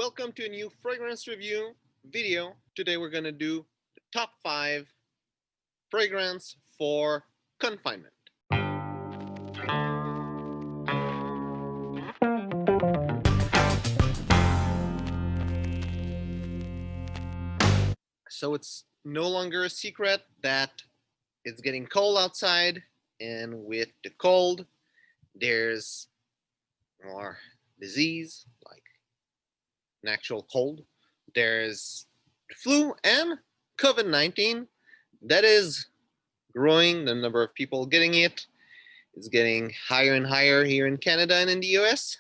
Welcome to a new fragrance review video. Today we're going to do the top 5 fragrance for confinement. So it's no longer a secret that it's getting cold outside, and with the cold there's more disease like an actual cold. There's the flu and COVID-19 that is growing. The number of people getting it is getting higher and higher here in Canada and in the US.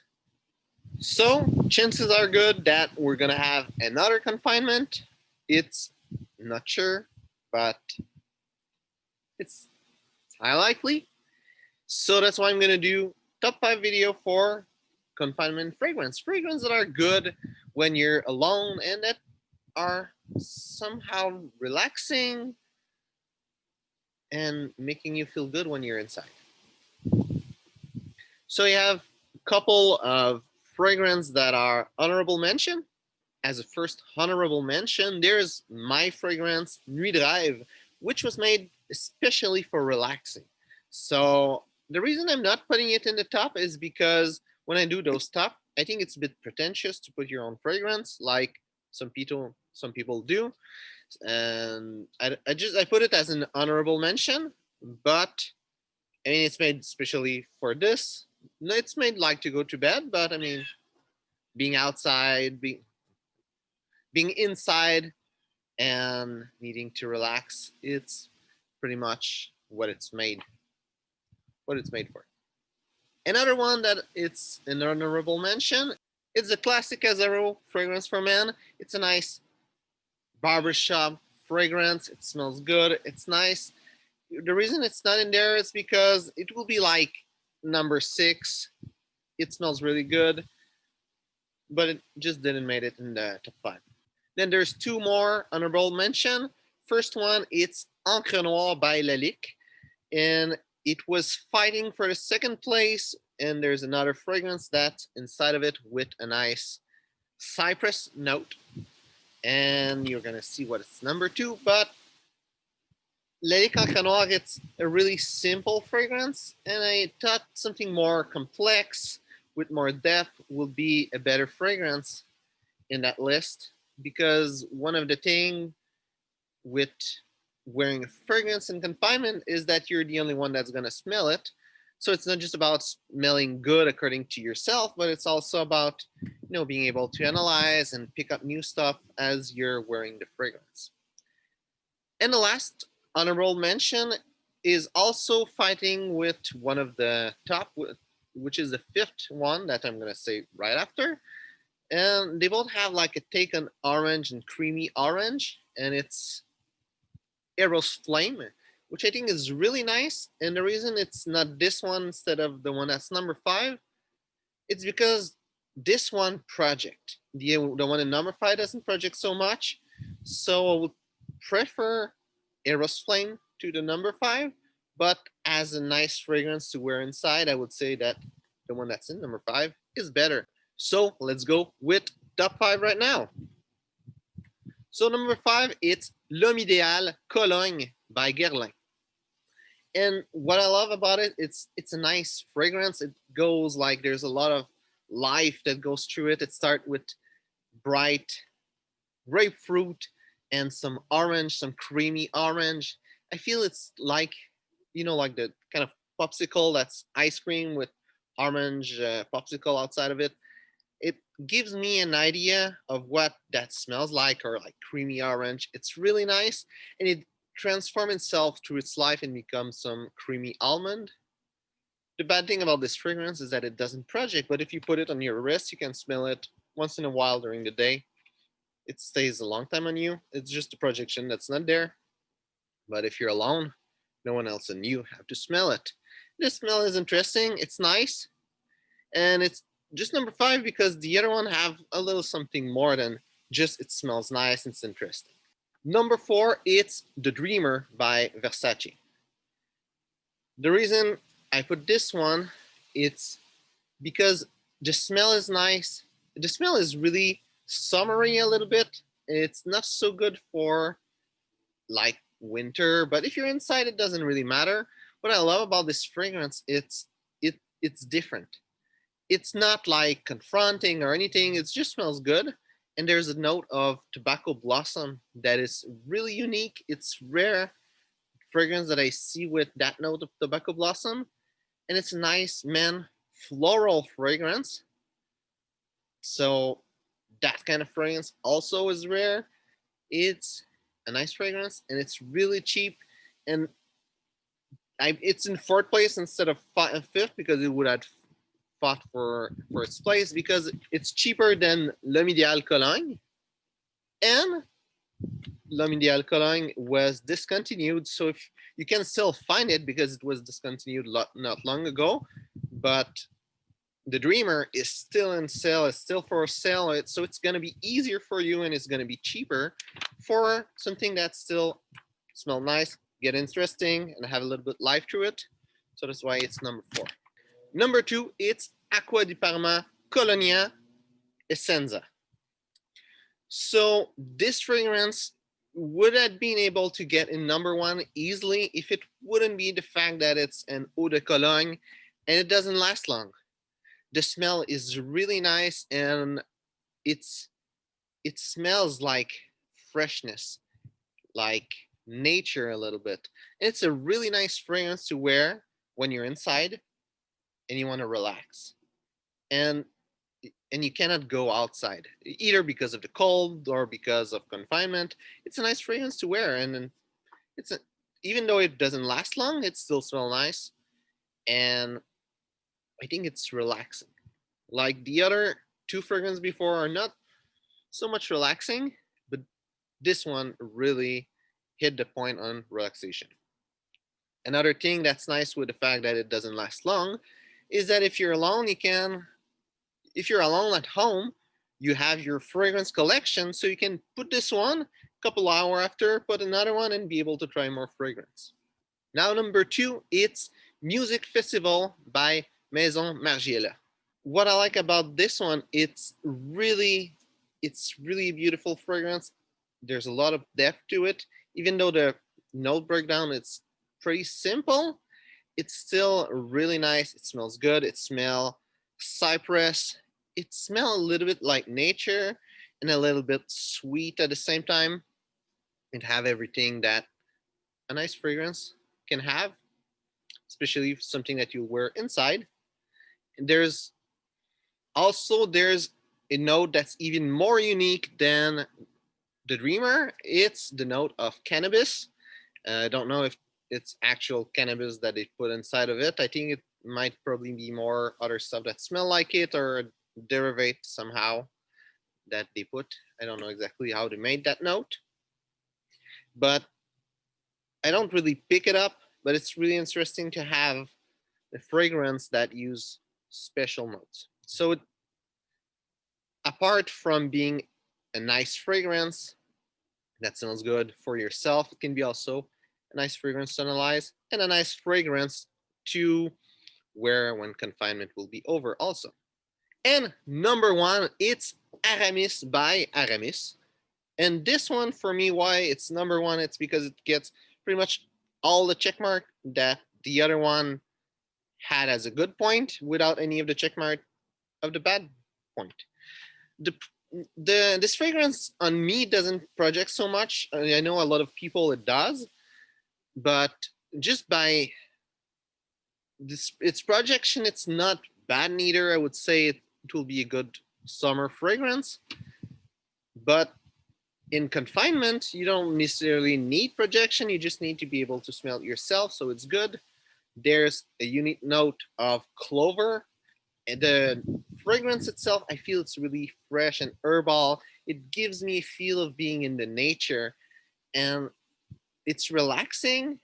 So chances are good that we're gonna have another confinement. It's not sure, but it's highly likely. So that's why I'm gonna do top 5 video for confinement fragrance. Fragrances that are good when you're alone and that are somehow relaxing and making you feel good when you're inside. So you have a couple of fragrances that are honorable mention. As a first honorable mention, there's my fragrance Nuit de Rêve, which was made especially for relaxing. So the reason I'm not putting it in the top is because when I do those top, I think it's a bit pretentious to put your own fragrance like some people do. And I put it as an honorable mention, but I mean, it's made especially for this. No, it's made like to go to bed, but I mean, being outside, being inside and needing to relax, it's pretty much what it's made for. Another one that it's an honorable mention, it's the classic Azaro fragrance for men. It's a nice barbershop fragrance. It smells good. It's nice. The reason it's not in there is because it will be like number 6. It smells really good, but it just didn't make it in the top 5. Then there's 2 more honorable mention. First one, it's Encre Noire by Lalique, and it was fighting for the 2nd place. And there's another fragrance that's inside of it with a nice cypress note, and you're gonna see what it's number 2. But Lalique Encre Noire, it's a really simple fragrance, and I thought something more complex with more depth would be a better fragrance in that list, because one of the things with wearing a fragrance in confinement is that you're the only one that's going to smell it. So it's not just about smelling good according to yourself, but it's also about, being able to analyze and pick up new stuff as you're wearing the fragrance. And the last honorable mention is also fighting with one of the top, which is the 5th one that I'm going to say right after. And they both have like a take on orange and creamy orange, and it's Eros Flame, which I think is really nice. And the reason it's not this one instead of the one that's number 5, it's because this one project, the one in number 5 doesn't project so much. So I would prefer Eros Flame to the number 5, but as a nice fragrance to wear inside, I would say that the one that's in number 5 is better. So let's go with top 5 right now. So number 5, it's L'Homme Idéal Cologne by Guerlain. And what I love about it, it's a nice fragrance. It goes like there's a lot of life that goes through it. It starts with bright grapefruit and some orange, some creamy orange. I feel it's like, like the kind of popsicle that's ice cream with orange popsicle outside of it. It gives me an idea of what that smells like, or like creamy orange. It's really nice, and it transforms itself through its life and becomes some creamy almond. The bad thing about this fragrance is that it doesn't project, but if you put it on your wrist, you can smell it once in a while during the day. It stays a long time on you. It's just a projection that's not there. But if you're alone, no one else and you have to smell it. This smell is interesting. It's nice, and it's just number 5 because the other one have a little something more than just it smells nice and it's interesting. Number 4, it's The Dreamer by Versace. The reason I put this one, it's because the smell is nice. The smell is really summery a little bit. It's not so good for like winter, but if you're inside, it doesn't really matter. What I love about this fragrance, it's different. It's not like confronting or anything. It just smells good. And there's a note of tobacco blossom that is really unique. It's rare fragrance that I see with that note of tobacco blossom. And it's a nice, man, floral fragrance. So that kind of fragrance also is rare. It's a nice fragrance and it's really cheap. And it's in fourth place instead of fifth because it would have fought for its place because it's cheaper than L'Homme Ideal Cologne. And L'Homme Ideal Cologne was discontinued. So if you can still find it because it was discontinued not long ago, but the Dreamer is still in sale. It's still for sale. So it's going to be easier for you and it's going to be cheaper for something that still smell nice, get interesting, and have a little bit life through it. So that's why it's number 4. Number 2, it's Acqua di Parma Colonia Essenza. So this fragrance would have been able to get in number 1 easily if it wouldn't be the fact that it's an eau de cologne and it doesn't last long. The smell is really nice and it smells like freshness, like nature a little bit. And it's a really nice fragrance to wear when you're inside and you want to relax. And you cannot go outside either because of the cold or because of confinement. It's a nice fragrance to wear, and even though it doesn't last long, it still smells nice, and I think it's relaxing. Like the other 2 fragrances before are not so much relaxing, but this one really hit the point on relaxation. Another thing that's nice with the fact that it doesn't last long is that if you're alone, if you're alone at home, you have your fragrance collection, so you can put this one, a couple hours after, put another one, and be able to try more fragrance. Now, number 2, it's Music Festival by Maison Margiela. What I like about this one, it's really a beautiful fragrance. There's a lot of depth to it. Even though the note breakdown is pretty simple, it's still really nice. It smells good. It smells cypress. It smells a little bit like nature and a little bit sweet at the same time. It have everything that a nice fragrance can have, especially something that you wear inside. And there's a note that's even more unique than the Dreamer. It's the note of cannabis. I don't know if it's actual cannabis that they put inside of it. I think it might probably be more other stuff that smell like it or derivative somehow that they put. I don't know exactly how they made that note, but I don't really pick it up. But it's really interesting to have a fragrance that use special notes. So apart from being a nice fragrance that smells good for yourself, it can be also a nice fragrance to analyze and a nice fragrance to wear when confinement will be over also. And number 1, it's Aramis by Aramis. And this one, for me, why it's number 1, it's because it gets pretty much all the checkmark that the other one had as a good point without any of the checkmark of the bad point. This fragrance on me doesn't project so much. I know a lot of people it does, but just by its projection, it's not bad neither. I would say it will be a good summer fragrance, but in confinement, you don't necessarily need projection. You just need to be able to smell it yourself, so it's good. There's a unique note of clover. And the fragrance itself, I feel it's really fresh and herbal. It gives me a feel of being in the nature, and it's relaxing.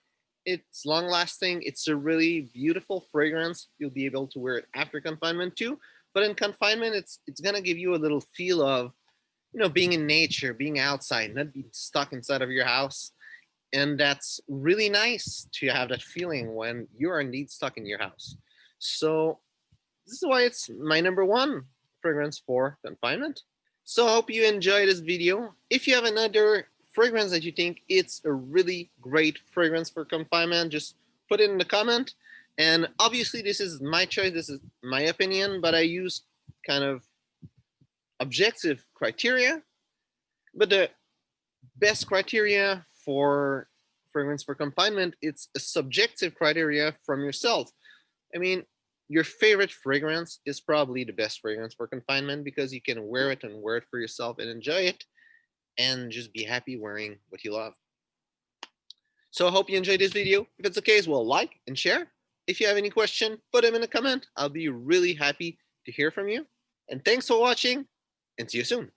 It's long lasting. It's a really beautiful fragrance. You'll be able to wear it after confinement too. But in confinement, it's gonna give you a little feel of, being in nature, being outside, not being stuck inside of your house. And that's really nice to have that feeling when you are indeed stuck in your house. So this is why it's my number 1 fragrance for confinement. So I hope you enjoyed this video. If you have another fragrance that you think it's a really great fragrance for confinement, just put it in the comment. And obviously this is my choice, this is my opinion, but I use kind of objective criteria. But the best criteria for fragrance for confinement, it's a subjective criteria from yourself. I mean, your favorite fragrance is probably the best fragrance for confinement because you can wear it and wear it for yourself and enjoy it and just be happy wearing what you love. So I hope you enjoyed this video. If it's the case, well, like and share. If you have any question, put them in a comment. I'll be really happy to hear from you. And thanks for watching, and see you soon.